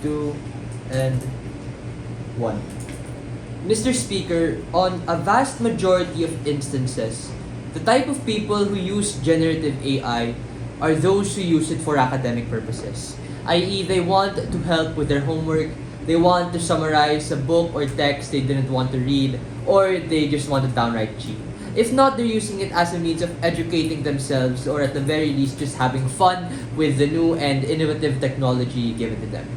2, and 1. Mr. Speaker, on a vast majority of instances, the type of people who use generative AI are those who use it for academic purposes, i.e. they want to help with their homework, they want to summarize a book or text they didn't want to read, or they just want to downright cheat. If not, they're using it as a means of educating themselves, or at the very least just having fun with the new and innovative technology given to them.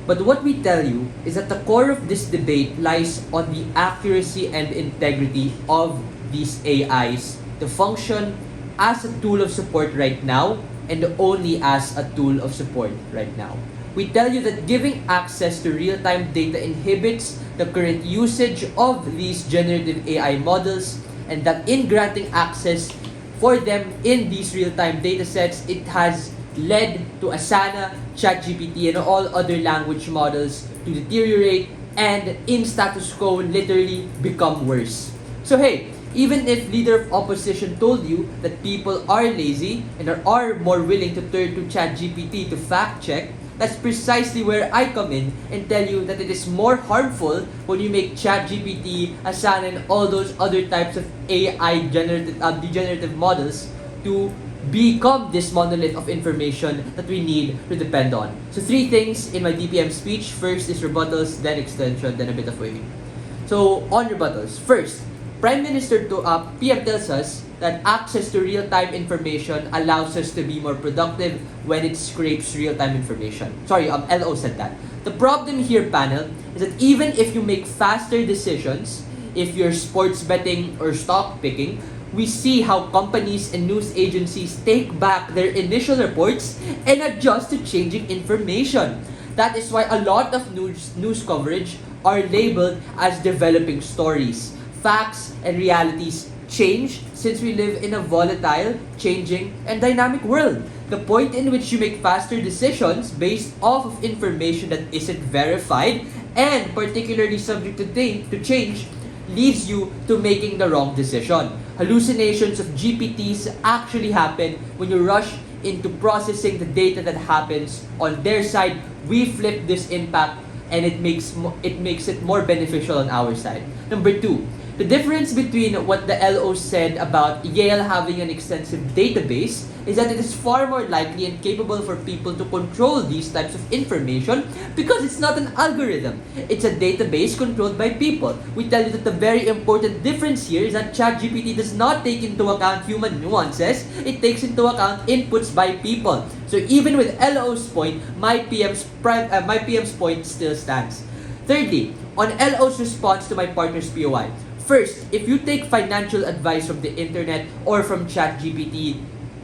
But what we tell you is that the core of this debate lies on the accuracy and integrity of these AIs to function as a tool of support right now and only as a tool of support right now. We tell you that giving access to real-time data inhibits the current usage of these generative AI models, and that in granting access for them in these real-time datasets, it has led to Asana, ChatGPT, and all other language models to deteriorate and in status quo literally become worse. So hey, even if leader of opposition told you that people are lazy and are more willing to turn to ChatGPT to fact check, that's precisely where I come in and tell you that it is more harmful when you make ChatGPT, Asana, and all those other types of AI degenerative models to become this monolith of information that we need to depend on. So 3 things in my DPM speech. First is rebuttals, then extension, then a bit of waving. So on rebuttals, first, Prime Minister PM tells us that access to real-time information allows us to be more productive when it scrapes real-time information. LO said that. The problem here, panel, is that even if you make faster decisions, if you're sports betting or stock picking, we see how companies and news agencies take back their initial reports and adjust to changing information. That is why a lot of news coverage are labeled as developing stories. Facts and realities change since we live in a volatile, changing, and dynamic world. The point in which you make faster decisions based off of information that isn't verified and particularly subject to change leads you to making the wrong decision. Hallucinations of GPTs actually happen when you rush into processing the data that happens on their side. We flip this impact and it makes it more beneficial on our side. Number 2, the difference between what the LO said about Yale having an extensive database is that it is far more likely and capable for people to control these types of information because it's not an algorithm. It's a database controlled by people. We tell you that the very important difference here is that ChatGPT does not take into account human nuances, it takes into account inputs by people. So even with LO's point, my PM's point still stands. Thirdly, on LO's response to my partner's POI. First, if you take financial advice from the internet or from ChatGPT,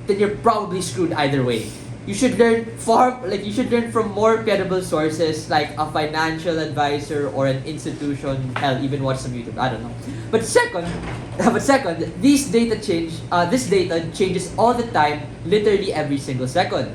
then you're probably screwed either way. You should learn from more credible sources like a financial advisor or an institution. Hell, even watch some YouTube. I don't know. But second, this data changes all the time, literally every single second.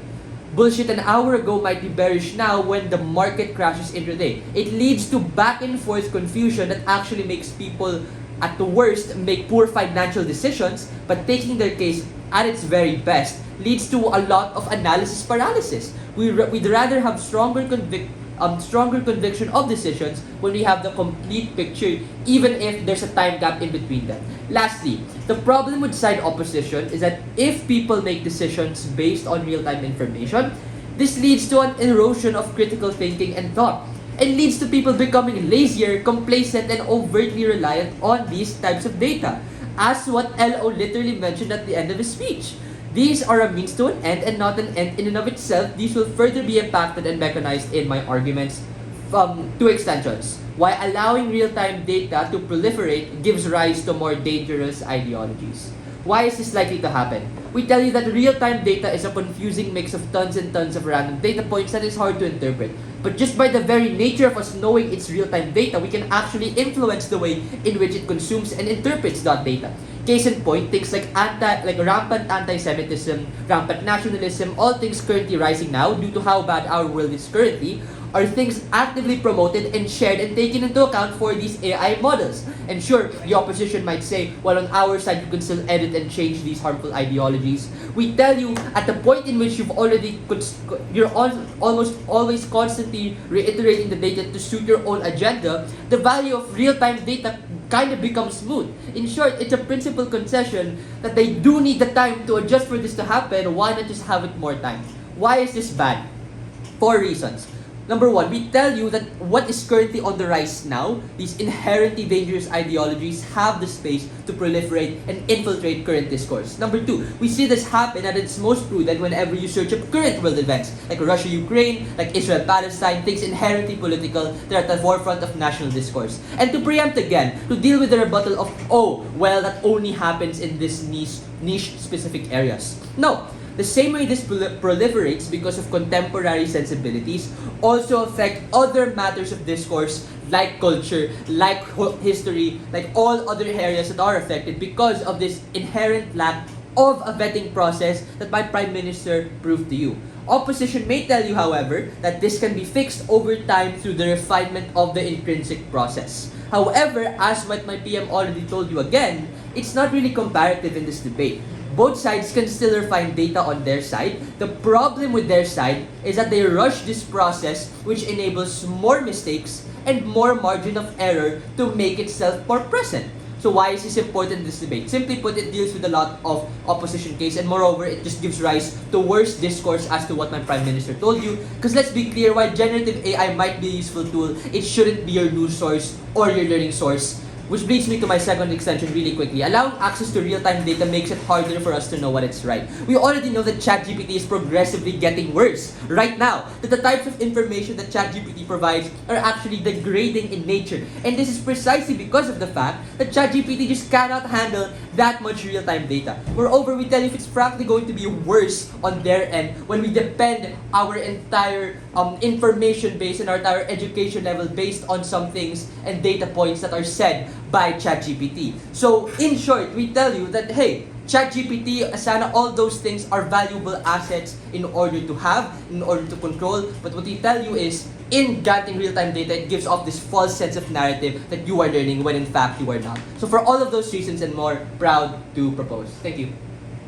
Bullshit an hour ago might be bearish now when the market crashes intraday. It leads to back and forth confusion that actually makes people, at the worst, make poor financial decisions, but taking their case at its very best leads to a lot of analysis paralysis. We'd rather have stronger conviction of decisions when we have the complete picture, even if there's a time gap in between them. Lastly, the problem with side opposition is that if people make decisions based on real-time information, this leads to an erosion of critical thinking and thought, and leads to people becoming lazier, complacent, and overtly reliant on these types of data, as what LO literally mentioned at the end of his speech. These are a means to an end and not an end in and of itself. These will further be impacted and mechanized in my arguments from 2 extensions. Why allowing real-time data to proliferate gives rise to more dangerous ideologies. Why is this likely to happen? We tell you that real-time data is a confusing mix of tons and tons of random data points that is hard to interpret. But just by the very nature of us knowing it's real-time data, we can actually influence the way in which it consumes and interprets that data. Case in point, things like rampant anti-Semitism, rampant nationalism, all things currently rising now due to how bad our world is currently, are things actively promoted and shared and taken into account for these AI models. And sure, the opposition might say, well, on our side, you can still edit and change these harmful ideologies. We tell you, at the point in which you're almost always constantly constantly reiterating the data to suit your own agenda, the value of real-time data kind of becomes moot. In short, it's a principal concession that they do need the time to adjust for this to happen. Why not just have it more time? Why is this bad? 4 reasons. Number 1, we tell you that what is currently on the rise now, these inherently dangerous ideologies have the space to proliferate and infiltrate current discourse. Number 2, we see this happen at its most prudent whenever you search up current world events like Russia-Ukraine, like Israel-Palestine, things inherently political that are at the forefront of national discourse. And to preempt again, to deal with the rebuttal of, oh, well, that only happens in this niche specific areas. No. The same way this proliferates because of contemporary sensibilities also affect other matters of discourse like culture, like history, like all other areas that are affected because of this inherent lack of a vetting process that my Prime Minister proved to you. Opposition may tell you, however, that this can be fixed over time through the refinement of the intrinsic process. However, as what my PM already told you again, it's not really comparative in this debate. Both sides can still refine data on their side. The problem with their side is that they rush this process, which enables more mistakes and more margin of error to make itself more present. So why is this important in this debate? Simply put, it deals with a lot of opposition case, and moreover, it just gives rise to worse discourse as to what my Prime Minister told you. Because let's be clear, while generative AI might be a useful tool, it shouldn't be your news source or your learning source. Which brings me to my second extension really quickly. Allowing access to real-time data makes it harder for us to know what is right. We already know that ChatGPT is progressively getting worse right now. That the types of information that ChatGPT provides are actually degrading in nature. And this is precisely because of the fact that ChatGPT just cannot handle that much real-time data. Moreover, we tell you if it's frankly going to be worse on their end when we depend our entire information base and our entire education level based on some things and data points that are said by ChatGPT. So, in short, we tell you that, hey, ChatGPT, Asana, all those things are valuable assets in order to have, in order to control. But what we tell you is, in getting real-time data, it gives off this false sense of narrative that you are learning when in fact you are not. So for all of those reasons and more, proud to propose. Thank you.